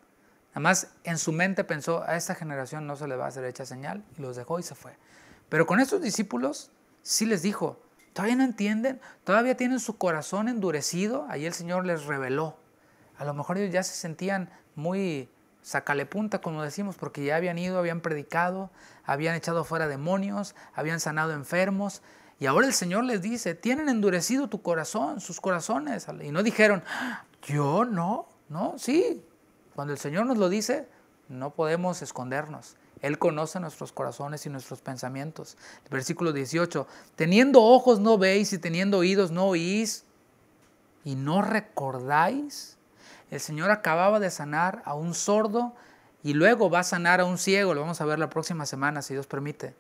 Además, en su mente pensó, a esta generación no se le va a hacer hecha señal, y los dejó y se fue. Pero con estos discípulos sí les dijo, ¿todavía no entienden? ¿Todavía tienen su corazón endurecido? Ahí el Señor les reveló. A lo mejor ellos ya se sentían muy sacalepunta, como decimos, porque ya habían ido, habían predicado, habían echado fuera demonios, habían sanado enfermos. Y ahora el Señor les dice, tienen endurecido tu corazón, sus corazones. Y no dijeron, yo no, sí. Cuando el Señor nos lo dice, no podemos escondernos. Él conoce nuestros corazones y nuestros pensamientos. El versículo 18, teniendo ojos no veis y teniendo oídos no oís y no recordáis. El Señor acababa de sanar a un sordo y luego va a sanar a un ciego. Lo vamos a ver la próxima semana, si Dios permite.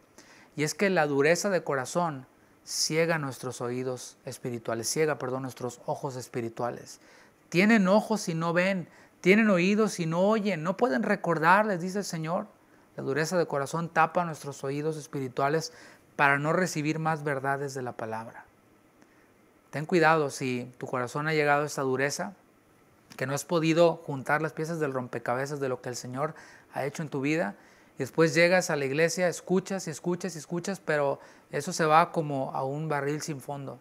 Y es que la dureza de corazón ciega nuestros oídos espirituales, nuestros ojos espirituales. Tienen ojos y no ven, tienen oídos y no oyen, no pueden recordar, les dice el Señor. La dureza de corazón tapa nuestros oídos espirituales para no recibir más verdades de la palabra. Ten cuidado si tu corazón ha llegado a esta dureza, que no has podido juntar las piezas del rompecabezas de lo que el Señor ha hecho en tu vida. Y después llegas a la iglesia, escuchas y escuchas y escuchas, pero eso se va como a un barril sin fondo.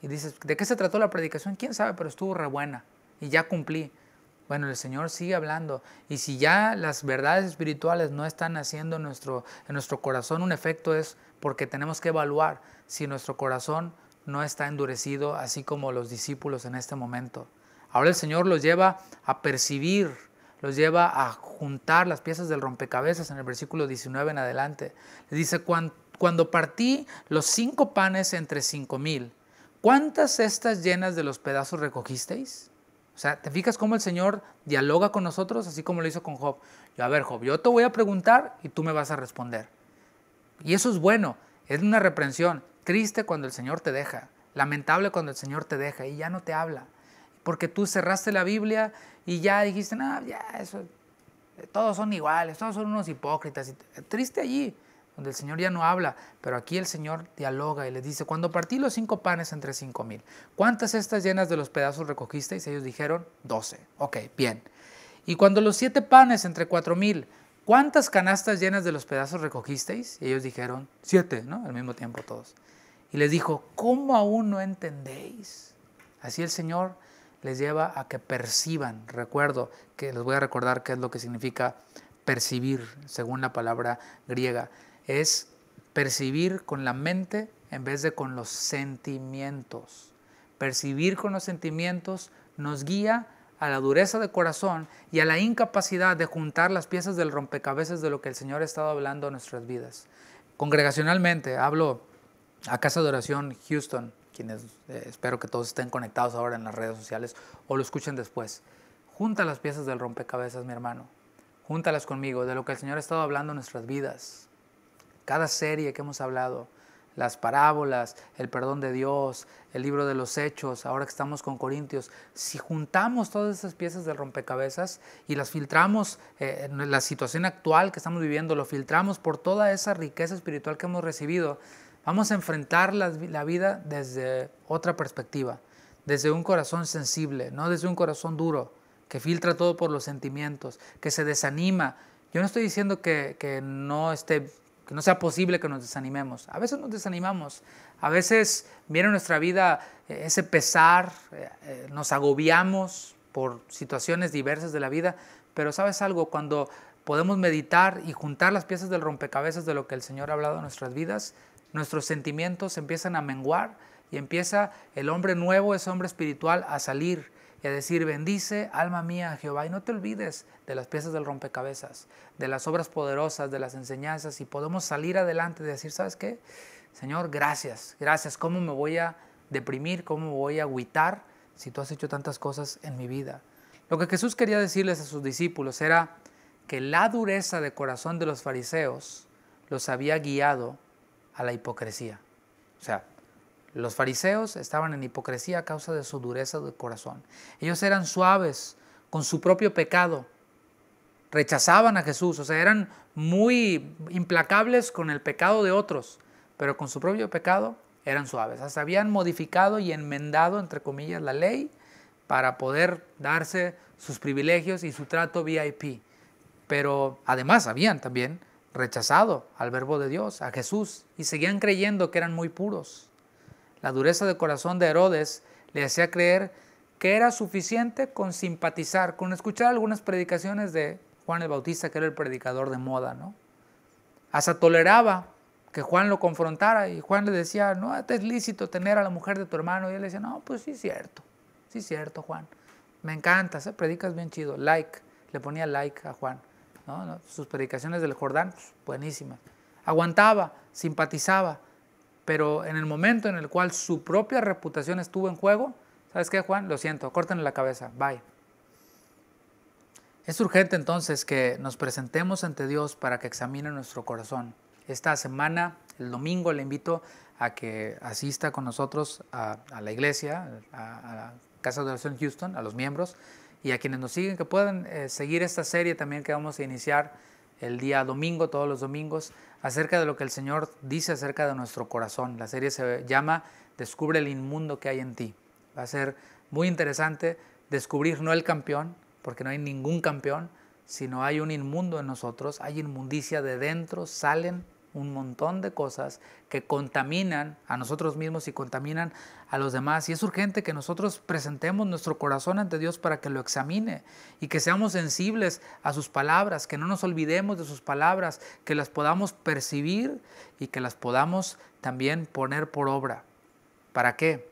Y dices, ¿de qué se trató la predicación? ¿Quién sabe? Pero estuvo re buena y ya cumplí. Bueno, el Señor sigue hablando. Y si ya las verdades espirituales no están haciendo en nuestro corazón un efecto, es porque tenemos que evaluar si nuestro corazón no está endurecido, así como los discípulos en este momento. Ahora el Señor los lleva a percibir, los lleva a juntar las piezas del rompecabezas en el versículo 19 en adelante. Les dice, cuando partí los 5 panes entre 5,000, ¿cuántas cestas llenas de los pedazos recogisteis? O sea, ¿te fijas cómo el Señor dialoga con nosotros? Así como lo hizo con Job. A ver, Job, yo te voy a preguntar y tú me vas a responder. Y eso es bueno, es una reprensión. Triste cuando el Señor te deja, lamentable cuando el Señor te deja y ya no te habla. Porque tú cerraste la Biblia y ya dijiste, no, ya, eso, todos son iguales, todos son unos hipócritas. Triste allí, donde el Señor ya no habla, pero aquí el Señor dialoga y les dice, cuando partí los 5 panes entre 5,000, ¿cuántas cestas llenas de los pedazos recogisteis? Ellos dijeron, 12. Ok, bien. Y cuando los 7 panes entre 4,000, ¿cuántas canastas llenas de los pedazos recogisteis? Y ellos dijeron, 7, ¿no? Al mismo tiempo todos. Y les dijo, ¿cómo aún no entendéis? Así el Señor les lleva a que perciban. Recuerdo que les voy a recordar qué es lo que significa percibir, según la palabra griega. Es percibir con la mente en vez de con los sentimientos. Percibir con los sentimientos nos guía a la dureza de corazón y a la incapacidad de juntar las piezas del rompecabezas de lo que el Señor ha estado hablando en nuestras vidas. Congregacionalmente, hablo a Casa de Oración Houston, quienes espero que todos estén conectados ahora en las redes sociales o lo escuchen después. Junta las piezas del rompecabezas, mi hermano. Júntalas conmigo, de lo que el Señor ha estado hablando en nuestras vidas. Cada serie que hemos hablado, las parábolas, el perdón de Dios, el libro de los Hechos, ahora que estamos con Corintios, si juntamos todas esas piezas del rompecabezas y las filtramos en la situación actual que estamos viviendo, lo filtramos por toda esa riqueza espiritual que hemos recibido, vamos a enfrentar la vida desde otra perspectiva, desde un corazón sensible, no desde un corazón duro, que filtra todo por los sentimientos, que se desanima. Yo no estoy diciendo que no sea posible que nos desanimemos. A veces nos desanimamos, a veces viene en nuestra vida ese pesar, nos agobiamos por situaciones diversas de la vida, pero ¿sabes algo? Cuando podemos meditar y juntar las piezas del rompecabezas de lo que el Señor ha hablado en nuestras vidas, nuestros sentimientos empiezan a menguar y empieza el hombre nuevo, ese hombre espiritual, a salir y a decir, bendice alma mía a Jehová, y no te olvides de las piezas del rompecabezas, de las obras poderosas, de las enseñanzas, y podemos salir adelante y decir, ¿sabes qué? Señor, gracias, ¿cómo me voy a deprimir, cómo me voy a agüitar si tú has hecho tantas cosas en mi vida? Lo que Jesús quería decirles a sus discípulos era que la dureza de corazón de los fariseos los había guiado a la hipocresía. O sea, los fariseos estaban en hipocresía a causa de su dureza de corazón. Ellos eran suaves con su propio pecado, rechazaban a Jesús, o sea, eran muy implacables con el pecado de otros, pero con su propio pecado eran suaves. Hasta habían modificado y enmendado, entre comillas, la ley para poder darse sus privilegios y su trato VIP. Pero además habían también rechazado al verbo de Dios, a Jesús, y seguían creyendo que eran muy puros. La dureza de corazón de Herodes le hacía creer que era suficiente con simpatizar, con escuchar algunas predicaciones de Juan el Bautista, que era el predicador de moda, ¿no? Hasta toleraba que Juan lo confrontara y Juan le decía, no, es lícito tener a la mujer de tu hermano. Y él le decía, no, pues sí es cierto, Juan. Me encanta, predicas bien chido, like. Le ponía like a Juan, ¿no? Sus predicaciones del Jordán, pues, buenísimas. Aguantaba, simpatizaba, pero en el momento en el cual su propia reputación estuvo en juego, ¿sabes qué, Juan? Lo siento, córtenle la cabeza, bye. Es urgente entonces que nos presentemos ante Dios para que examine nuestro corazón. Esta semana, el domingo, le invito a que asista con nosotros a la iglesia, a la Casa de Oración Houston, a los miembros, y a quienes nos siguen, que puedan seguir esta serie también que vamos a iniciar el día domingo, todos los domingos, acerca de lo que el Señor dice acerca de nuestro corazón. La serie se llama Descubre el inmundo que hay en ti. Va a ser muy interesante descubrir no el campeón, porque no hay ningún campeón, sino hay un inmundo en nosotros, hay inmundicia de dentro, salen un montón de cosas que contaminan a nosotros mismos y contaminan a los demás. Y es urgente que nosotros presentemos nuestro corazón ante Dios para que lo examine y que seamos sensibles a sus palabras, que no nos olvidemos de sus palabras, que las podamos percibir y que las podamos también poner por obra. ¿Para qué?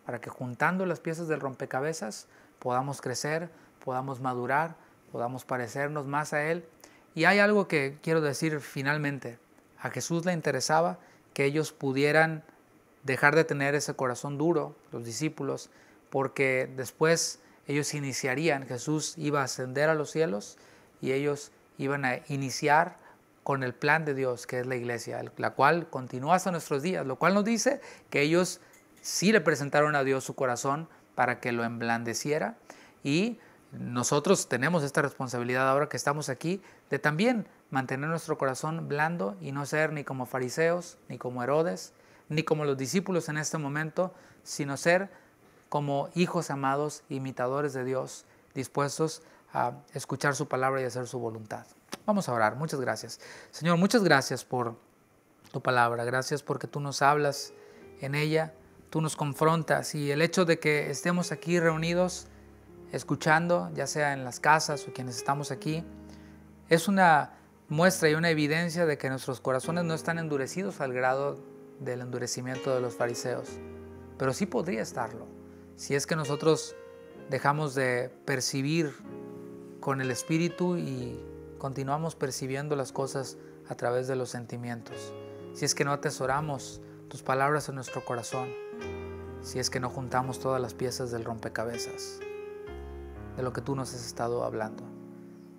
Para que juntando las piezas del rompecabezas podamos crecer, podamos madurar, podamos parecernos más a Él. Y hay algo que quiero decir finalmente. A Jesús le interesaba que ellos pudieran dejar de tener ese corazón duro, los discípulos, porque después ellos iniciarían, Jesús iba a ascender a los cielos y ellos iban a iniciar con el plan de Dios, que es la iglesia, la cual continúa hasta nuestros días, lo cual nos dice que ellos sí le presentaron a Dios su corazón para que lo emblandeciera, y nosotros tenemos esta responsabilidad ahora que estamos aquí de también mantener nuestro corazón blando y no ser ni como fariseos, ni como Herodes, ni como los discípulos en este momento, sino ser como hijos amados, imitadores de Dios, dispuestos a escuchar su palabra y hacer su voluntad. Vamos a orar. Muchas gracias. Señor, muchas gracias por tu palabra. Gracias porque tú nos hablas en ella, tú nos confrontas, y el hecho de que estemos aquí reunidos escuchando, ya sea en las casas o quienes estamos aquí, es una muestra y una evidencia de que nuestros corazones no están endurecidos al grado del endurecimiento de los fariseos, pero sí podría estarlo si es que nosotros dejamos de percibir con el Espíritu y continuamos percibiendo las cosas a través de los sentimientos, si es que no atesoramos tus palabras en nuestro corazón, si es que no juntamos todas las piezas del rompecabezas de lo que tú nos has estado hablando.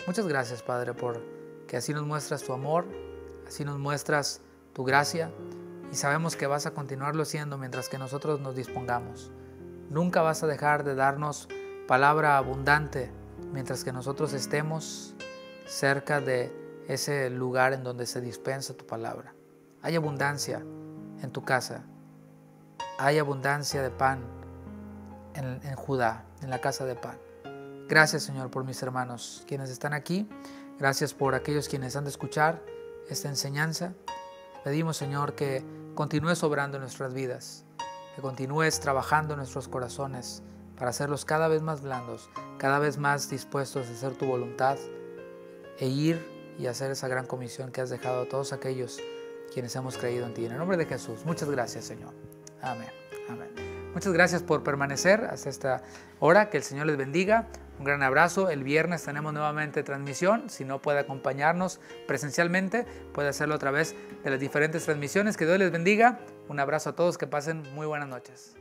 Muchas gracias, Padre, por que así nos muestras tu amor, así nos muestras tu gracia, y sabemos que vas a continuarlo haciendo mientras que nosotros nos dispongamos. Nunca vas a dejar de darnos palabra abundante mientras que nosotros estemos cerca de ese lugar en donde se dispensa tu palabra. Hay abundancia en tu casa, hay abundancia de pan en Judá, en la casa de pan. Gracias, Señor, por mis hermanos quienes están aquí. Gracias por aquellos quienes han de escuchar esta enseñanza. Pedimos, Señor, que continúes obrando en nuestras vidas, que continúes trabajando en nuestros corazones para hacerlos cada vez más blandos, cada vez más dispuestos a hacer tu voluntad e ir y hacer esa gran comisión que has dejado a todos aquellos quienes hemos creído en ti. En el nombre de Jesús, muchas gracias, Señor. Amén. Amén. Muchas gracias por permanecer hasta esta hora. Que el Señor les bendiga. Un gran abrazo. El viernes tenemos nuevamente transmisión. Si no puede acompañarnos presencialmente, puede hacerlo a través de las diferentes transmisiones. Que Dios les bendiga. Un abrazo a todos. Que pasen muy buenas noches.